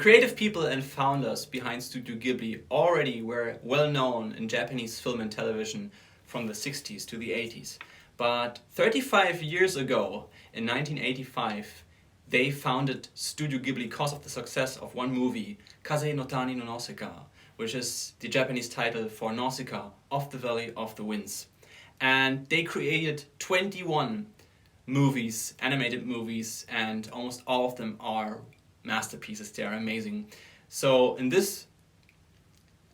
creative people and founders behind Studio Ghibli already were well known in Japanese film and television from the 60s to the 80s. But 35 years ago, in 1985, they founded Studio Ghibli because of the success of one movie, Kaze no Tani no Nausicaa, which is the Japanese title for Nausicaa, of the Valley of the Winds. And they created 21 movies, animated movies, and almost all of them are masterpieces. They are amazing. So in this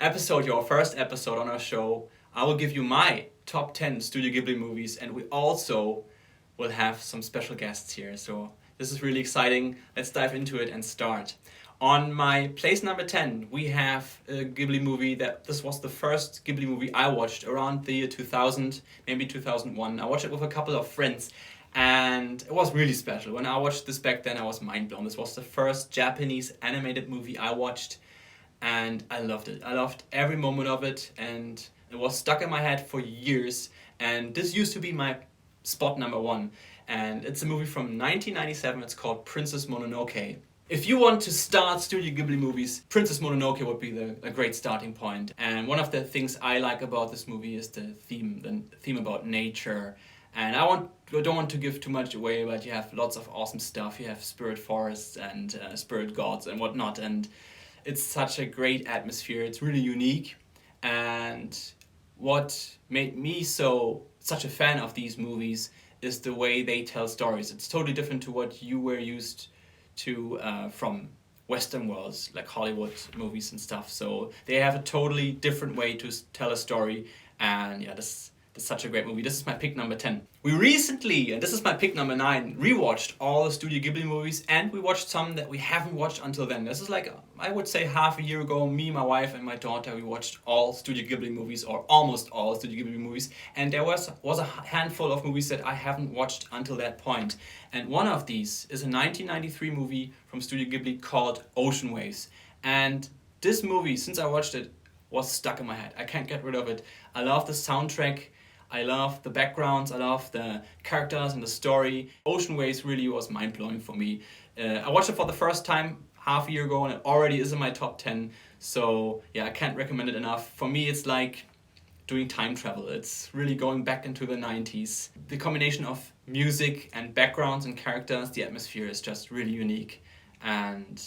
episode, your first episode on our show, I will give you my top 10 Studio Ghibli movies, and we also will have some special guests here. So this is really exciting. Let's dive into it and start. On my place number 10, we have a Ghibli movie this was the first Ghibli movie I watched around the year 2000, maybe 2001. I watched it with a couple of friends. And it was really special. When I watched this back then, I was mind blown. This was the first Japanese animated movie I watched, and I loved it. I loved every moment of it, and it was stuck in my head for years. And this used to be my spot number one. And it's a movie from 1997. It's called Princess Mononoke. If you want to start Studio Ghibli movies, Princess Mononoke would be a great starting point. And one of the things I like about this movie is the theme about nature. And I don't want to give too much away, but you have lots of awesome stuff. You have spirit forests and spirit gods and whatnot, and it's such a great atmosphere. It's really unique, and what made me such a fan of these movies is the way they tell stories. It's totally different to what you were used to from Western worlds, like Hollywood movies and stuff. So they have a totally different way to tell a story, and yeah, this is such a great movie. This is my pick number 10. We recently, and this is my pick number 9, rewatched all the Studio Ghibli movies, and we watched some that we haven't watched until then. This is like, I would say half a year ago, me, my wife, and my daughter, we watched all Studio Ghibli movies, or almost all Studio Ghibli movies, and there was a handful of movies that I haven't watched until that point. And one of these is a 1993 movie from Studio Ghibli called Ocean Waves. And this movie, since I watched it, was stuck in my head. I can't get rid of it. I love the soundtrack. I love the backgrounds, I love the characters and the story. Ocean Waves really was mind-blowing for me. I watched it for the first time half a year ago, and it already is in my top 10. So yeah, I can't recommend it enough. For me, it's like doing time travel. It's really going back into the 90s. The combination of music and backgrounds and characters, the atmosphere is just really unique. And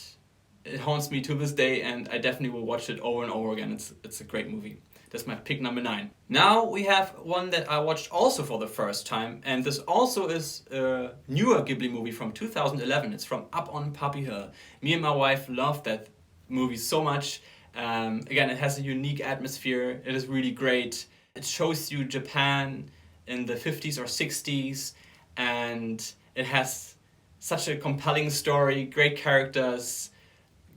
it haunts me to this day, and I definitely will watch it over and over again. It's a great movie. That's my pick number 9. Now we have one that I watched also for the first time, and this also is a newer Ghibli movie from 2011. It's from Up on Poppy Hill. Me and my wife loved that movie so much. Again, it has a unique atmosphere. It is really great. It shows you Japan in the 50s or 60s, and it has such a compelling story, great characters,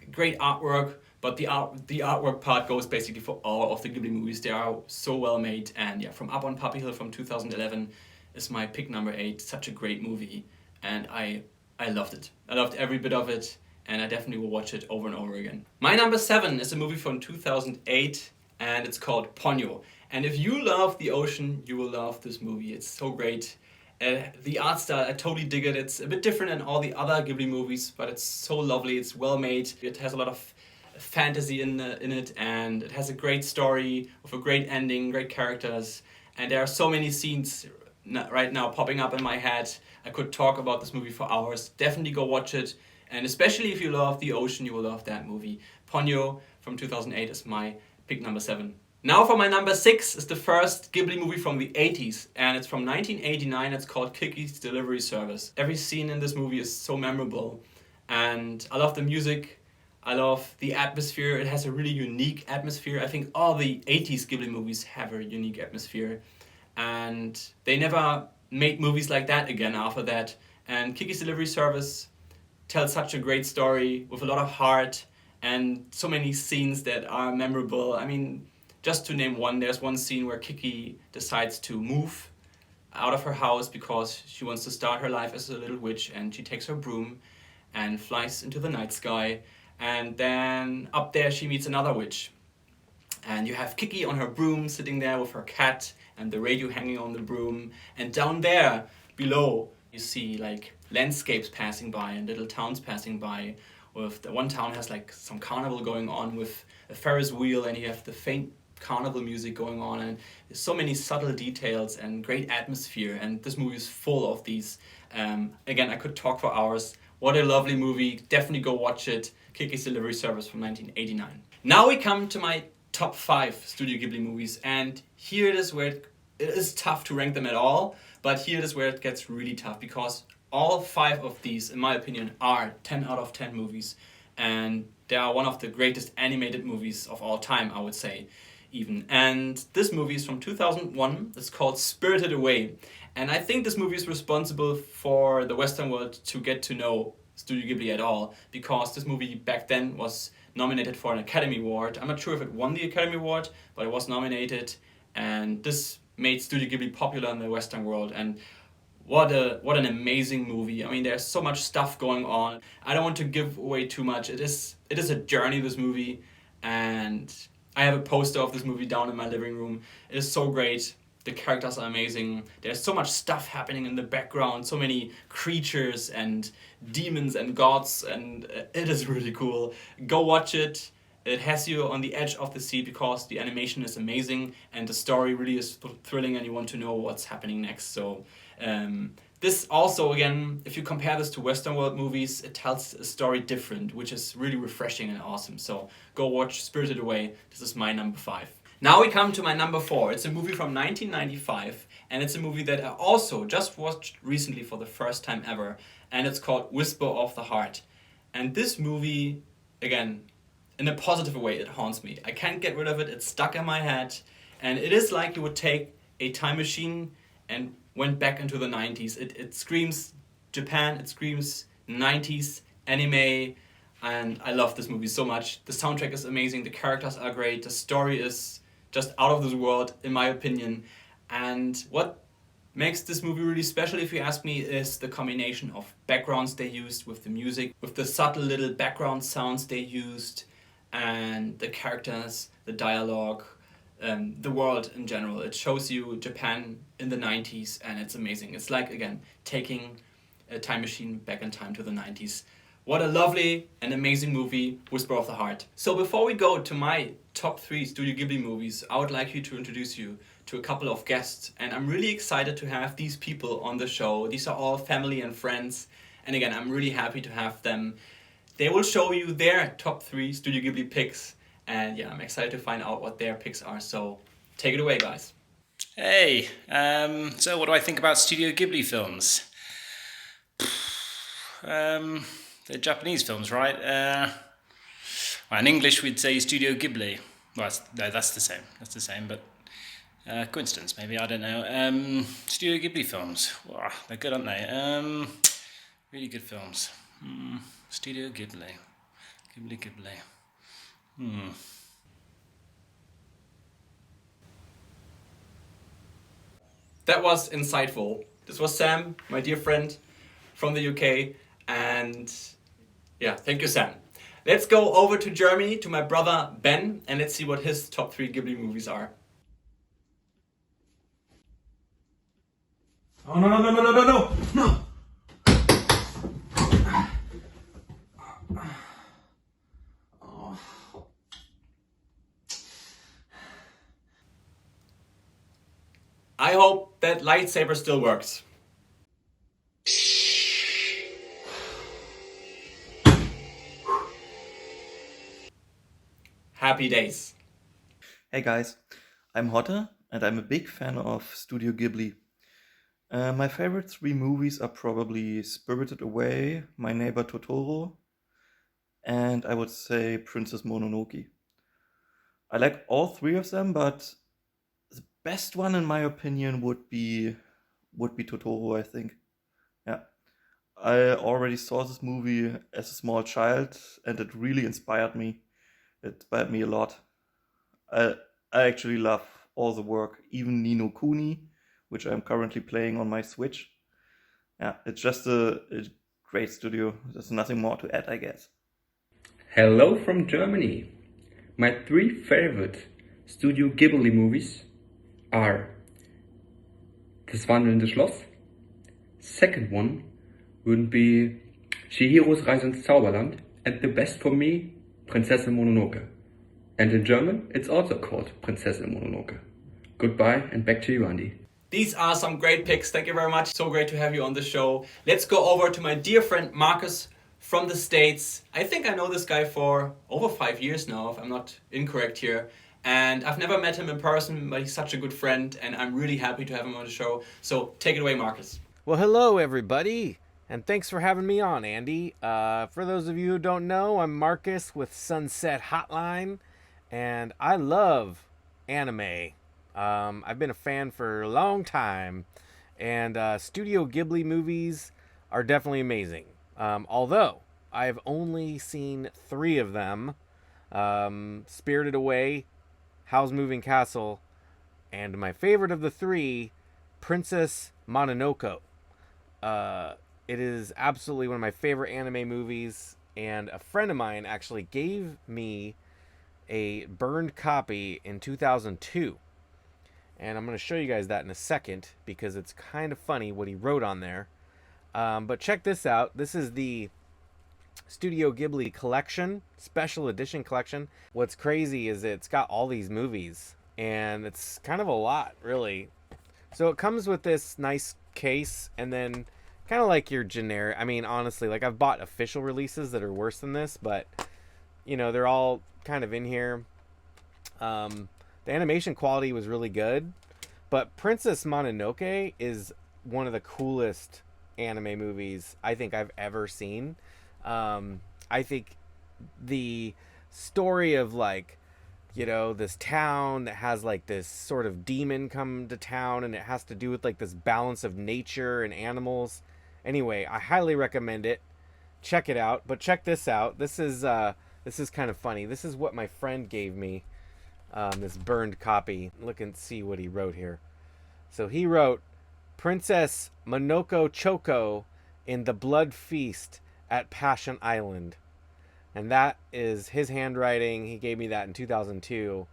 great artwork. But the artwork part goes basically for all of the Ghibli movies. They are so well made. And yeah, from Up on Poppy Hill from 2011 is my pick number 8. Such a great movie. And I loved it. I loved every bit of it. And I definitely will watch it over and over again. My number 7 is a movie from 2008. And it's called Ponyo. And if you love the ocean, you will love this movie. It's so great. The art style, I totally dig it. It's a bit different than all the other Ghibli movies. But it's so lovely. It's well made. It has a lot of fantasy in it, and it has a great story with a great ending, great characters, and there are so many scenes right now popping up in my head. I could talk about this movie for hours. Definitely go watch it, and especially if you love the ocean, you will love that movie. Ponyo from 2008 is my pick number 7. Now for my number 6 is the first Ghibli movie from the 80s, and it's from 1989. It's called Kiki's Delivery Service. Every scene in this movie is so memorable, and I love the music. I love the atmosphere. It has a really unique atmosphere. I think all the 80s Ghibli movies have a unique atmosphere. And they never made movies like that again after that. And Kiki's Delivery Service tells such a great story with a lot of heart and so many scenes that are memorable. I mean, just to name one, there's one scene where Kiki decides to move out of her house because she wants to start her life as a little witch, and she takes her broom and flies into the night sky. And then up there she meets another witch. And you have Kiki on her broom sitting there with her cat and the radio hanging on the broom. And down there below you see like landscapes passing by and little towns passing by with the one town has like some carnival going on with a Ferris wheel, and you have the faint carnival music going on, and there's so many subtle details and great atmosphere, and this movie is full of these. Again, I could talk for hours. What a lovely movie. Definitely go watch it. Kikis Delivery Service from 1989. Now we come to my top 5 Studio Ghibli movies, and here it is where it is tough to rank them at all, but here it is where it gets really tough, because all 5 of these, in my opinion, are 10 out of 10 movies, and they are one of the greatest animated movies of all time, I would say, even. And this movie is from 2001. It's called Spirited Away, and I think this movie is responsible for the Western world to get to know Studio Ghibli at all, because this movie back then was nominated for an Academy Award. I'm not sure if it won the Academy Award, but it was nominated, and this made Studio Ghibli popular in the Western world. And what an amazing movie. I mean, there's so much stuff going on. I don't want to give away too much. It is a journey, this movie, and I have a poster of this movie down in my living room. It is so great. The characters are amazing. There's so much stuff happening in the background, so many creatures and demons and gods, and it is really cool. Go watch it. It has you on the edge of the seat because the animation is amazing and the story really is thrilling, and you want to know what's happening next. So this also, again, if you compare this to Western world movies, it tells a story different, which is really refreshing and awesome. So go watch Spirited Away. This is my number 5. Now we come to my number 4. It's a movie from 1995, and it's a movie that I also just watched recently for the first time ever, and it's called Whisper of the Heart. And this movie, again, in a positive way, it haunts me. I can't get rid of it. It's stuck in my head, and it is like you would take a time machine and went back into the 90s. It screams Japan, it screams 90s anime, and I love this movie so much. The soundtrack is amazing, the characters are great, the story is just out of this world, in my opinion. And what makes this movie really special, if you ask me, is the combination of backgrounds they used with the music, with the subtle little background sounds they used, and the characters, the dialogue, the world in general. It shows you Japan in the 90s, and it's amazing. It's like, again, taking a time machine back in time to the 90s. What a lovely and amazing movie, Whisper of the Heart. So before we go to my top 3 Studio Ghibli movies, I would like you to introduce you to a couple of guests, and I'm really excited to have these people on the show. These are all family and friends, and again, I'm really happy to have them. They will show you their top 3 Studio Ghibli picks, and yeah, I'm excited to find out what their picks are, so take it away, guys. Hey, so what do I think about Studio Ghibli films? They're Japanese films, right? Well, in English we'd say Studio Ghibli. Well, that's the same. That's the same, but coincidence maybe, I don't know. Studio Ghibli films. Wow, they're good, aren't they? Really good films. Studio Ghibli. Ghibli. That was insightful. This was Sam, my dear friend from the UK, and yeah, thank you, Sam. Let's go over to Germany to my brother Ben, and let's see what his top 3 Ghibli movies are. Oh, no. I hope that lightsaber still works. Happy days. Hey guys, I'm Hotte and I'm a big fan of Studio Ghibli. My favorite 3 movies are probably Spirited Away, My Neighbor Totoro, and I would say Princess Mononoke. I like all 3 of them, but the best one in my opinion would be Totoro, I think. Yeah. I already saw this movie as a small child and it really inspired me. It inspired me a lot. I actually love all the work, even Ni no Kuni, which I'm currently playing on my Switch. Yeah, it's just a great studio. There's nothing more to add, I guess. Hello from Germany. My 3 favorite Studio Ghibli movies are Das wandelnde Schloss. Second one would be Chihiros Reise ins Zauberland. and the best for me, Prinzessin Mononoke. And in German, it's also called Prinzessin Mononoke. Goodbye, and back to you, Andy. These are some great picks. Thank you very much. So great to have you on the show. Let's go over to my dear friend Marcus from the States. I think I know this guy for over 5 years now, if I'm not incorrect here. And I've never met him in person, but he's such a good friend, and I'm really happy to have him on the show. So take it away, Marcus. Well, hello, everybody, and thanks for having me on, Andy. For those of you who don't know, I'm Marcus with Sunset Hotline, and I love anime. I've been a fan for a long time, and Studio Ghibli movies are definitely amazing. Although I've only seen 3 of them, Spirited Away, Howl's Moving Castle, and my favorite of the 3, Princess Mononoke. It is absolutely one of my favorite anime movies, and a friend of mine actually gave me a burned copy in 2002. And I'm going to show you guys that in a second, because it's kind of funny what he wrote on there. But check this out. This is the Studio Ghibli collection, special edition collection. What's crazy is it's got all these movies, and it's kind of a lot, really. So it comes with this nice case, and then kind of like your generic, I mean, honestly, like I've bought official releases that are worse than this, but you know, they're all kind of in here. The animation quality was really good, but Princess Mononoke is one of the coolest anime movies I think I've ever seen. I think the story of, like, you know, this town that has like this sort of demon come to town, and it has to do with like this balance of nature and animals. Anyway, I highly recommend it. Check it out. But check this out. This is kind of funny. This is what my friend gave me, this burned copy. Look and see what he wrote here. So he wrote, Princess Monoko Choco in the Blood Feast at Passion Island. And that is his handwriting. He gave me that in 2002,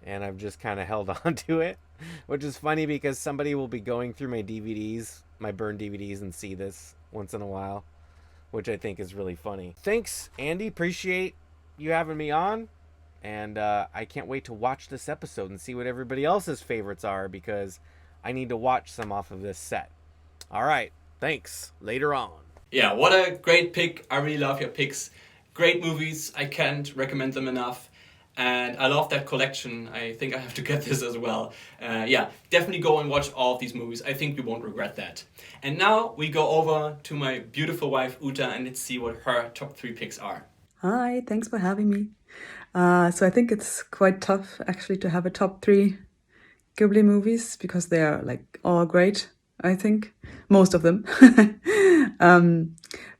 and I've just kind of held on to it, which is funny because somebody will be going through my DVDs, my burned DVDs, and see this once in a while, which I think is really funny. Thanks, Andy. Appreciate you having me on, and I can't wait to watch this episode and see what everybody else's favorites are, because I need to watch some off of this set. All right. Thanks. Later on. Yeah, what a great pick. I really love your picks. Great movies. I can't recommend them enough. And I love that collection. I think I have to get this as well. Yeah, definitely go and watch all of these movies. I think you won't regret that. And now we go over to my beautiful wife, Uta, and let's see what her top 3 picks are. Hi, thanks for having me. So I think it's quite tough actually to have a top 3 Ghibli movies, because they are like all great, I think. Most of them.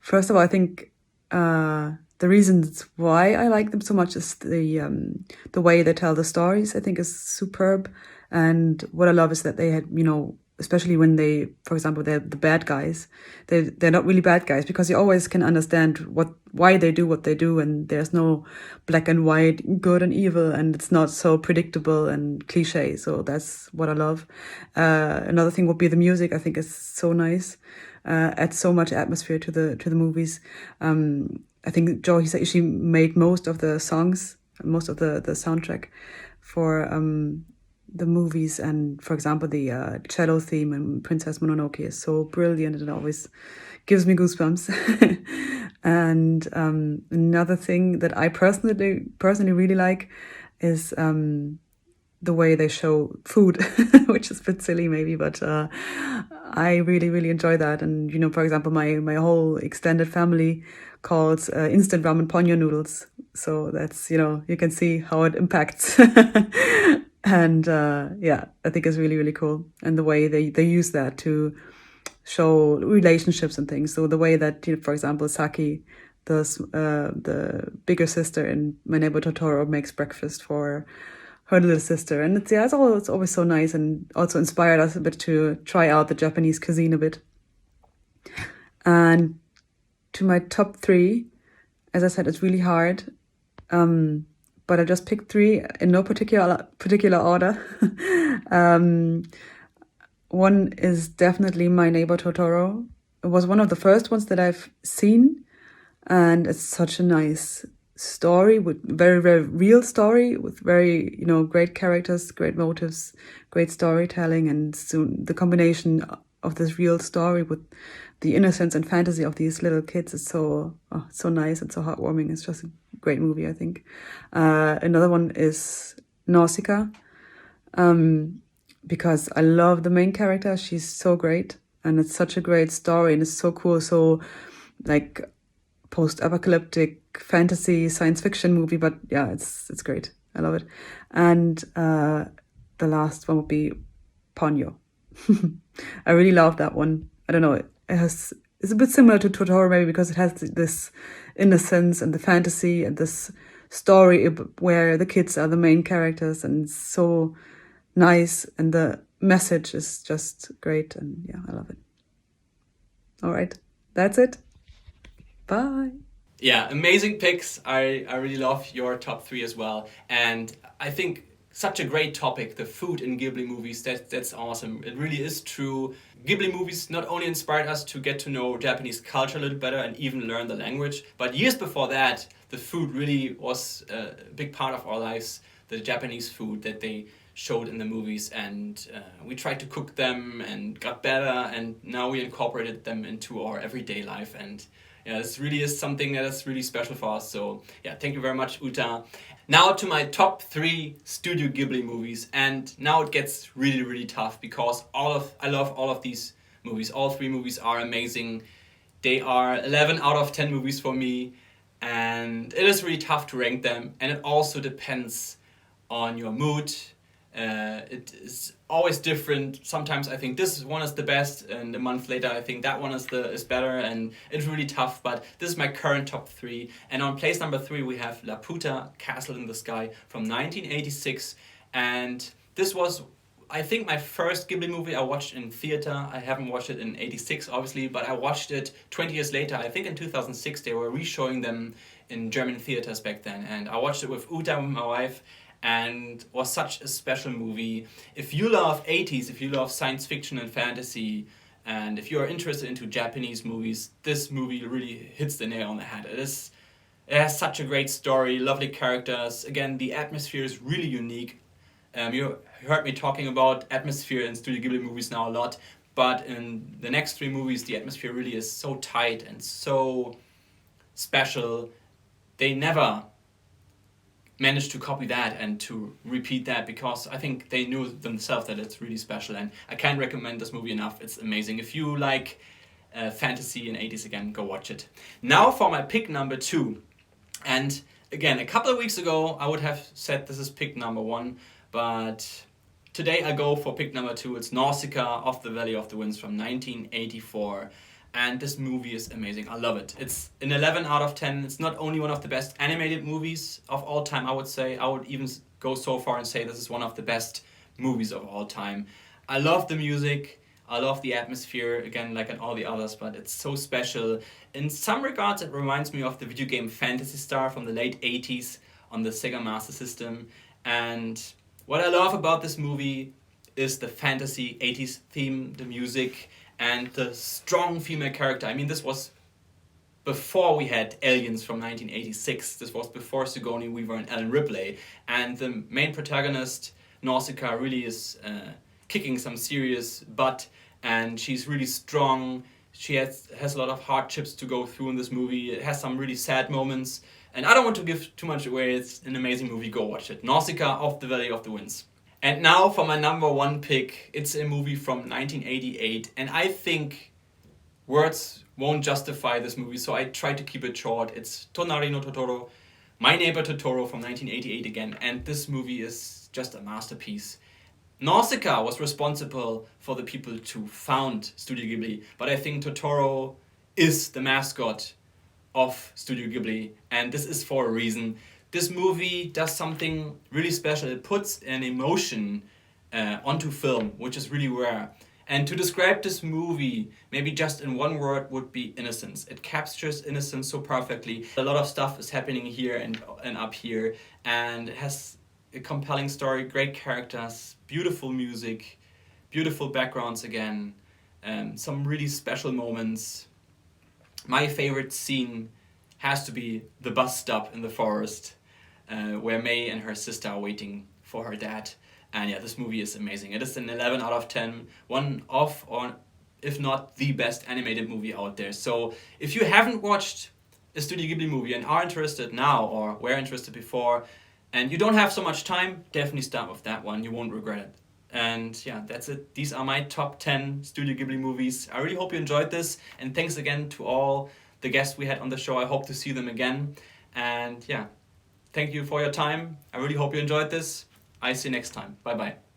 First of all, I think the reasons why I like them so much is the way they tell the stories, I think, is superb. And what I love is that they had, you know, especially when they, for example, they're the bad guys, they're not really bad guys, because you always can understand why they do what they do, and there's no black and white, good and evil, and it's not so predictable and cliche. So that's what I love. Another thing would be the music. I think is so nice. Adds so much atmosphere to the movies. I think Jo, she made most of the songs, most of the soundtrack for the movies. And for example, the cello theme in Princess Mononoke is so brilliant, and it always gives me goosebumps. And another thing that I personally really like is the way they show food, which is a bit silly maybe, but I really, really enjoy that. And, you know, for example, my whole extended family calls instant ramen Ponyo noodles. So that's, you know, you can see how it impacts. And yeah, I think it's really, really cool. And the way they use that to show relationships and things. So the way that, you know, for example, Saki, the bigger sister in My Neighbor Totoro, makes breakfast for her little sister. And it's always so nice, and also inspired us a bit to try out the Japanese cuisine a bit. And to my top 3, as I said, it's really hard. But I just picked 3 in no particular order. One is definitely My Neighbor Totoro. It was one of the first ones that I've seen. and it's such a nice story with very, very real story with very, great characters, great motives, great storytelling, and soon the combination of this real story with the innocence and fantasy of these little kids is so nice and so heartwarming. It's just a great movie, I think. Another one is Nausicaa, because I love the main character. She's so great, and it's such a great story, and it's so cool. So, like, post-apocalyptic fantasy science fiction movie, but yeah, it's great. I love it. And the last one would be Ponyo. I really love that one. I don't know. It's a bit similar to Totoro maybe because it has this innocence and the fantasy and this story where the kids are the main characters, and it's so nice, and the message is just great, and yeah, I love it. All right, that's it. Bye. Yeah, amazing picks. I really love your top 3 as well. And I think such a great topic, the food in Ghibli movies. That's awesome. It really is true. Ghibli movies not only inspired us to get to know Japanese culture a little better and even learn the language, but years before that, the food really was a big part of our lives, the Japanese food that they showed in the movies, and we tried to cook them and got better, and now we incorporated them into our everyday life. And yeah, this really is something that is really special for us. So yeah, thank you very much, Uta. Now to my top 3 Studio Ghibli movies, and now it gets really, really tough because I love all of these movies. All 3 movies are amazing. They are 11 out of 10 movies for me, and it is really tough to rank them, and it also depends on your mood. It is always different. Sometimes I think this one is the best, and a month later I think that one is better, and it's really tough. But this is my current top 3. And on place number 3 we have Laputa, Castle in the Sky from 1986, and this was, I think, my first Ghibli movie I watched in theater. I haven't watched it in 86 obviously, but I watched it 20 years later. I think in 2006 they were re-showing them in German theaters back then, and I watched it with Uta, my wife, and was such a special movie. If you love 80s, if you love science fiction and fantasy, and if you are interested into Japanese movies, this movie really hits the nail on the head. It has such a great story, lovely characters. Again, the atmosphere is really unique. You heard me talking about atmosphere in Studio Ghibli movies now a lot, but in the next 3 movies the atmosphere really is so tight and so special. They never managed to copy that and to repeat that, because I think they knew themselves that it's really special, and I can't recommend this movie enough. It's amazing. If you like fantasy and 80s, again, go watch it. Now for my pick number 2. And again, a couple of weeks ago I would have said this is pick number 1, but today I go for pick number 2. It's Nausicaa of the Valley of the Winds from 1984. And this movie is amazing. I love it. It's an 11 out of 10. It's not only one of the best animated movies of all time, I would say. I would even go so far and say this is one of the best movies of all time. I love the music. I love the atmosphere, again, like in all the others, but it's so special. In some regards, it reminds me of the video game Phantasy Star from the late 80s on the Sega Master System. And what I love about this movie is the fantasy 80s theme, the music, and the strong female character. I mean, this was before we had Aliens from 1986. This was before Sigourney Weaver and Ellen Ripley. And the main protagonist, Nausicaa, really is kicking some serious butt, and she's really strong. She has a lot of hardships to go through in this movie. It has some really sad moments. And I don't want to give too much away. It's an amazing movie. Go watch it. Nausicaa of the Valley of the Winds. And now for my number 1 pick. It's a movie from 1988, and I think words won't justify this movie, so I try to keep it short. It's Tonari no Totoro, My Neighbor Totoro from 1988 again, and this movie is just a masterpiece. Nausicaa was responsible for the people to found Studio Ghibli, but I think Totoro is the mascot of Studio Ghibli, and this is for a reason. This movie does something really special. It puts an emotion onto film, which is really rare. And to describe this movie, maybe just in one word, would be innocence. It captures innocence so perfectly. A lot of stuff is happening here and up here, and it has a compelling story, great characters, beautiful music, beautiful backgrounds again, some really special moments. My favorite scene has to be the bus stop in the forest where May and her sister are waiting for her dad. And yeah, this movie is amazing. It is an 11 out of 10, one of, or if not the best animated movie out there. So if you haven't watched a Studio Ghibli movie and are interested now or were interested before, and you don't have so much time, definitely start with that one. You won't regret it. And yeah, that's it. These are my top 10 Studio Ghibli movies. I really hope you enjoyed this. And thanks again to all the guests we had on the show. I hope to see them again. And yeah, thank you for your time. I really hope you enjoyed this. I see you next time. Bye bye.